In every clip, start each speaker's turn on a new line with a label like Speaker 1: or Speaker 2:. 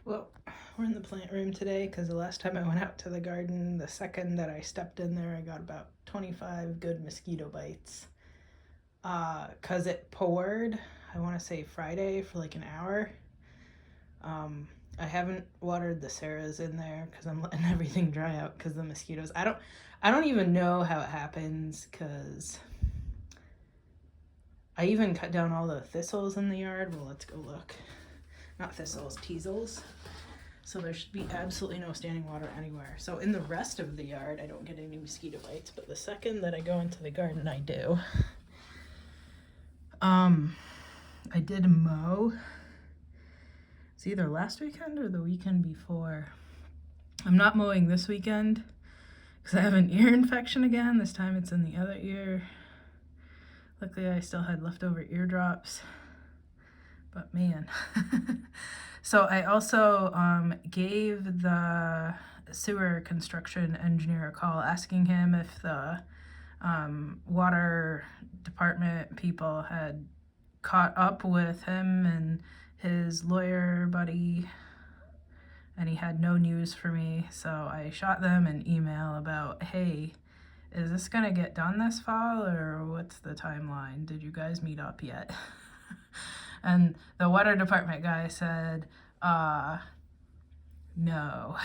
Speaker 1: Well, we're in the plant room today because the last time I went out to the garden, the second that I stepped in there, I got about 25 good mosquito bites. Because it poured, I want to say Friday for like an hour. I haven't watered the Sarahs in there because I'm letting everything dry out because the mosquitoes. I don't even know how it happens because I even cut down all the thistles in the yard. Well, let's go look. Not thistles, teasels. So there should be absolutely no standing water anywhere. So in the rest of the yard, I don't get any mosquito bites, but the second that I go into the garden, I do. I did mow. It's either last weekend or the weekend before. I'm not mowing this weekend because I have an ear infection again. This time it's in the other ear. Luckily, I still had leftover eardrops. But man. So I also gave the sewer construction engineer a call asking him if the water department people had caught up with him and his lawyer buddy, and he had no news for me. So I shot them an email about, hey, is this gonna get done this fall or what's the timeline? Did you guys meet up yet? And the water department guy said, no,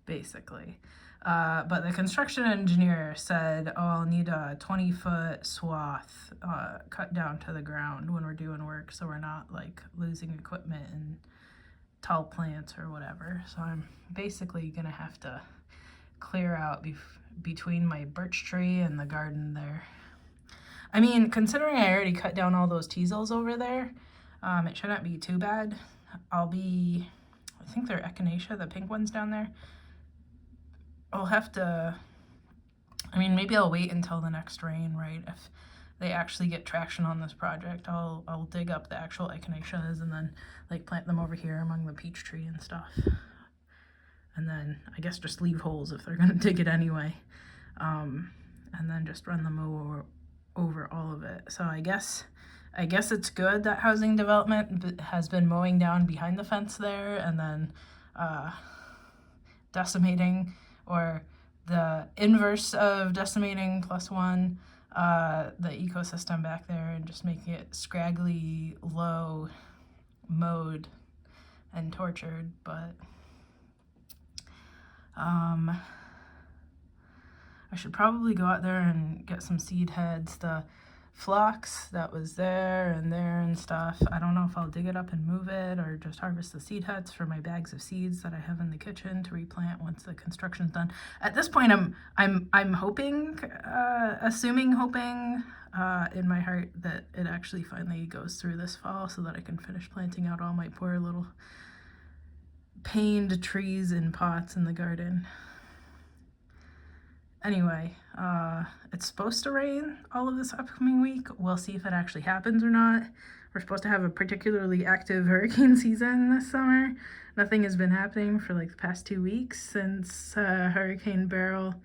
Speaker 1: basically. But the construction engineer said, oh, I'll need a 20-foot swath cut down to the ground when we're doing work so we're not like losing equipment and tall plants or whatever. So I'm basically gonna have to clear out between my birch tree and the garden there. I mean, considering I already cut down all those teasels over there, it shouldn't be too bad. I think they're echinacea, the pink ones down there. I'll have to, maybe I'll wait until the next rain, right? If they actually get traction on this project, I'll dig up the actual echinaceas and then like plant them over here among the peach tree and stuff. And then I guess just leave holes if they're gonna dig it anyway. And then just run the mower over all of it. So I guess it's good that housing development has been mowing down behind the fence there and then decimating, or the inverse of decimating +1, the ecosystem back there, and just making it scraggly, low, mowed, and tortured. But I should probably go out there and get some seed heads. The phlox that was there and stuff, I don't know if I'll dig it up and move it or just harvest the seed heads for my bags of seeds that I have in the kitchen to replant once the construction's done. At this point, I'm hoping in my heart that it actually finally goes through this fall so that I can finish planting out all my poor little pained trees in pots in the garden. Anyway, it's supposed to rain all of this upcoming week. We'll see if it actually happens or not. We're supposed to have a particularly active hurricane season this summer. Nothing has been happening for like the past 2 weeks since Hurricane Beryl.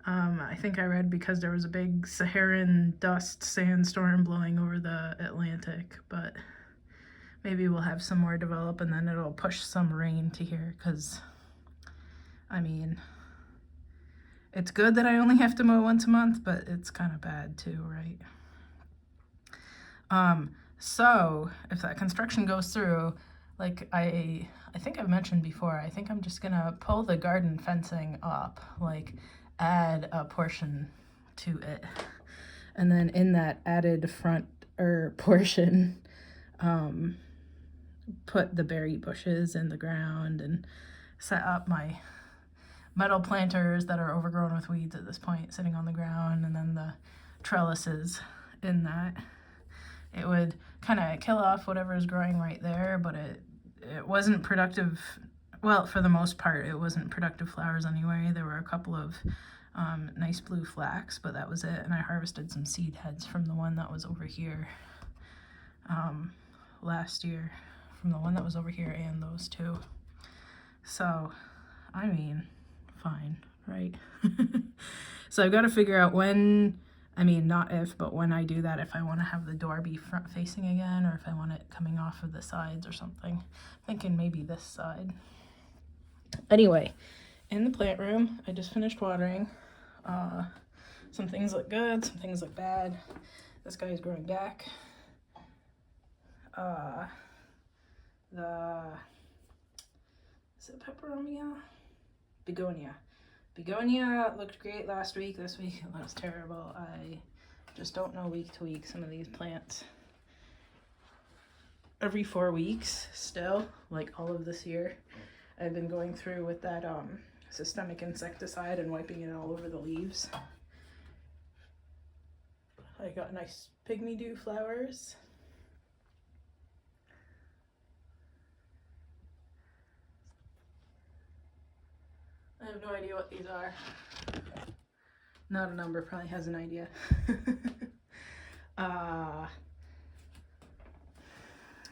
Speaker 1: I think I read because there was a big Saharan dust sandstorm blowing over the Atlantic, but maybe we'll have some more develop and then it'll push some rain to here because, it's good that I only have to mow once a month, but it's kind of bad too, right? So if that construction goes through, like I think I've mentioned before, I think I'm just gonna pull the garden fencing up, like add a portion to it. And then in that added front portion, put the berry bushes in the ground and set up my metal planters that are overgrown with weeds at this point sitting on the ground, and then the trellises in that. It would kind of kill off whatever is growing right there, but it wasn't productive. Well, for the most part, it wasn't productive flowers anyway. There were a couple of nice blue flax, but that was it. And I harvested some seed heads from the one that was over here last year, from the one that was over here and those two. So, fine, right? So I've got to figure out when I mean, not if, but when I do that, if I want to have the door be front facing again, or if I want it coming off of the sides or something. Thinking maybe this side. Anyway, in the plant room, I just finished watering. Some things look good, some things look bad. This guy is growing back. Is it peperomia? Begonia. Begonia looked great last week. This week it looks terrible. I just don't know week to week some of these plants. Every 4 weeks still, like all of this year, I've been going through with that systemic insecticide and wiping it all over the leaves. I got nice pygmy dew flowers. I have no idea what these are. Not a number, probably has an idea.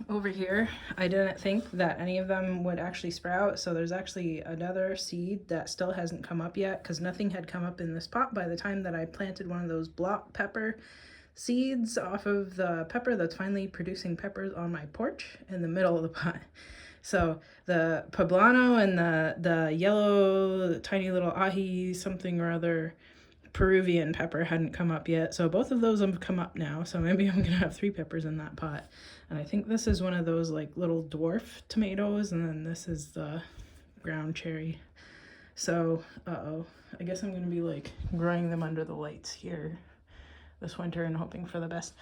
Speaker 1: Over here, I didn't think that any of them would actually sprout, so there's actually another seed that still hasn't come up yet because nothing had come up in this pot by the time that I planted one of those block pepper seeds off of the pepper that's finally producing peppers on my porch in the middle of the pot. So the poblano and the yellow tiny little ahi something or other Peruvian pepper hadn't come up yet. So both of those have come up now. So maybe I'm gonna have 3 peppers in that pot. And I think this is one of those like little dwarf tomatoes, and then this is the ground cherry. So I guess I'm gonna be like growing them under the lights here this winter and hoping for the best.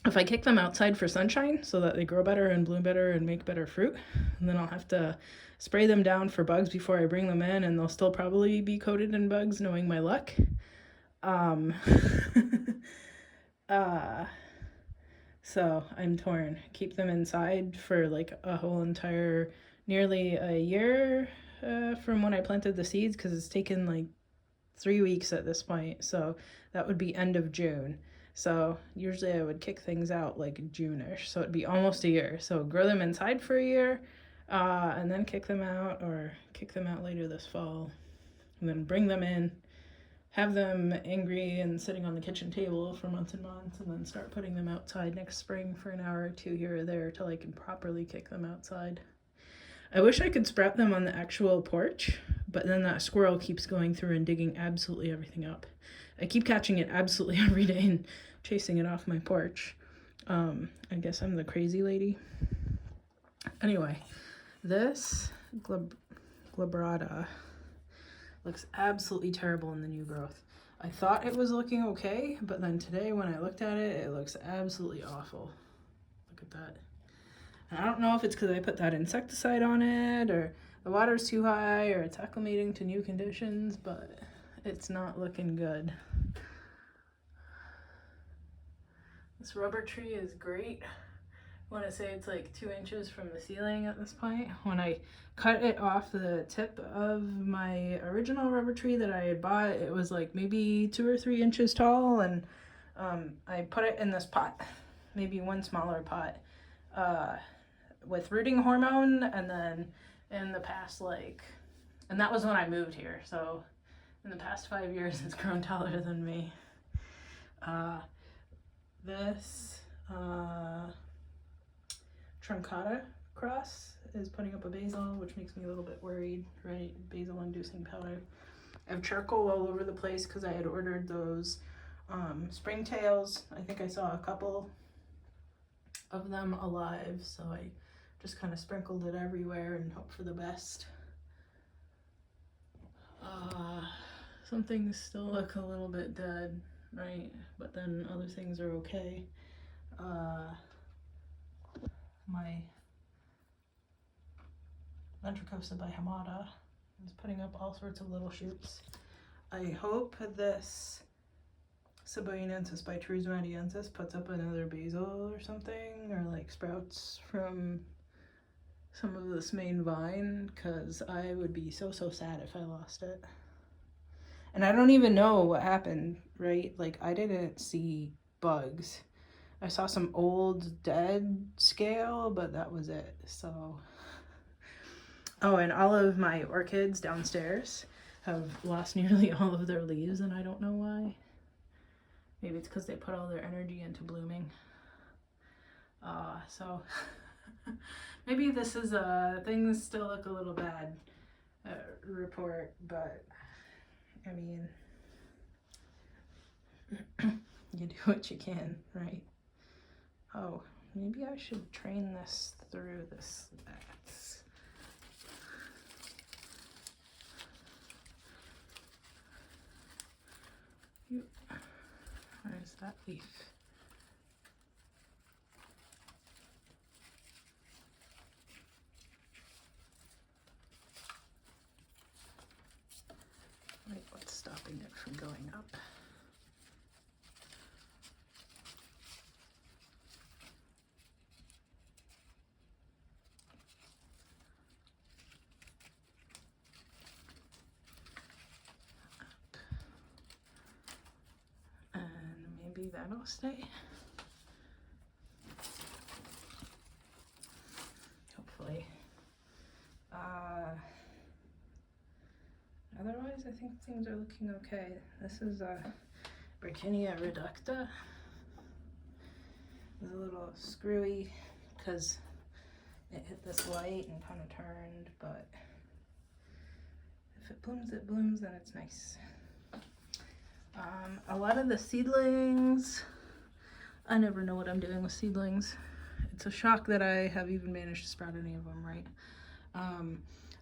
Speaker 1: If I kick them outside for sunshine so that they grow better and bloom better and make better fruit, and then I'll have to spray them down for bugs before I bring them in, and they'll still probably be coated in bugs knowing my luck. So I'm torn. Keep them inside for like a whole entire, nearly a year from when I planted the seeds, because it's taken like 3 weeks at this point, so that would be end of June. So usually I would kick things out like June-ish, so it'd be almost a year. So grow them inside for a year, and then kick them out, or kick them out later this fall, and then bring them in, have them angry and sitting on the kitchen table for months and months, and then start putting them outside next spring for an hour or 2 here or there till I can properly kick them outside. I wish I could sprout them on the actual porch, but then that squirrel keeps going through and digging absolutely everything up. I keep catching it absolutely every day and chasing it off my porch. I guess I'm the crazy lady. Anyway, this glabrata looks absolutely terrible in the new growth. I thought it was looking okay, but then today when I looked at it, it looks absolutely awful. Look at that. And I don't know if it's because I put that insecticide on it, or the water's too high, or it's acclimating to new conditions, but it's not looking good. This rubber tree is great. I want to say it's like 2 inches from the ceiling at this point. When I cut it off the tip of my original rubber tree that I had bought, it was like maybe 2 or 3 inches tall, and I put it in this pot, maybe one smaller pot, with rooting hormone, and then in the past, and that was when I moved here, so in the past 5 years it's grown taller than me. This truncata cross is putting up a basil, which makes me a little bit worried, right? Basil inducing powder. I have charcoal all over the place because I had ordered those springtails. I think I saw a couple of them alive, so I just kind of sprinkled it everywhere and hope for the best. Some things still look a little bit dead, right? But then other things are okay. My Ventricosa bihamata is putting up all sorts of little shoots. I hope this Cebuensis by Trusmatiensis puts up another basil or something, or like sprouts from some of this main vine, because I would be so sad if I lost it. And I don't even know what happened, right? Like, I didn't see bugs. I saw some old dead scale, but that was it. So, oh, and all of my orchids downstairs have lost nearly all of their leaves, and I don't know why. Maybe it's because they put all their energy into blooming. So maybe this is things still look a little bad report, but I mean, you do what you can, right? Oh, maybe I should train this through this. Where's that leaf? Wait, what's stopping it from going up? And maybe that'll stay. Hopefully. Otherwise, I think things are looking okay. This is Britannia reducta. It's a little screwy because it hit this light and kind of turned, but if it blooms, then it's nice. A lot of the seedlings, I never know what I'm doing with seedlings. It's a shock that I have even managed to sprout any of them, right?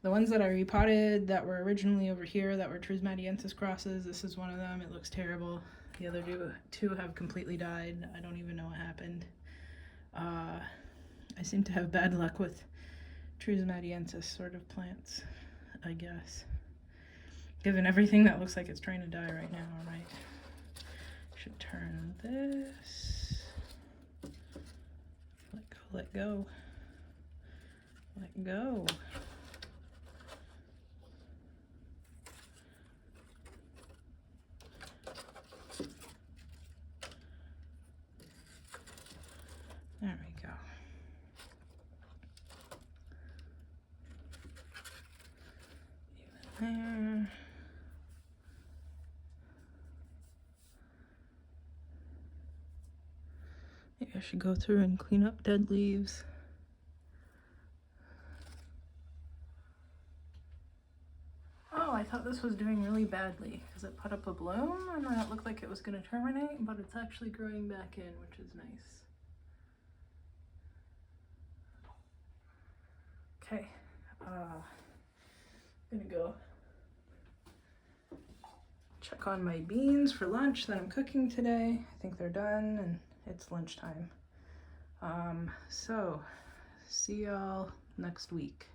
Speaker 1: The ones that I repotted that were originally over here that were Trismatiensis crosses, this is one of them. It looks terrible. The other two have completely died. I don't even know what happened. I seem to have bad luck with Trismatiensis sort of plants, I guess. Given everything that looks like it's trying to die right now, right? Should turn this. Let go. Let go. There we go. Even there. Maybe I should go through and clean up dead leaves. Oh, I thought this was doing really badly because it put up a bloom and then it looked like it was going to terminate, but it's actually growing back in, which is nice. Okay, I'm gonna go check on my beans for lunch that I'm cooking today. I think they're done and it's lunchtime. So see y'all next week.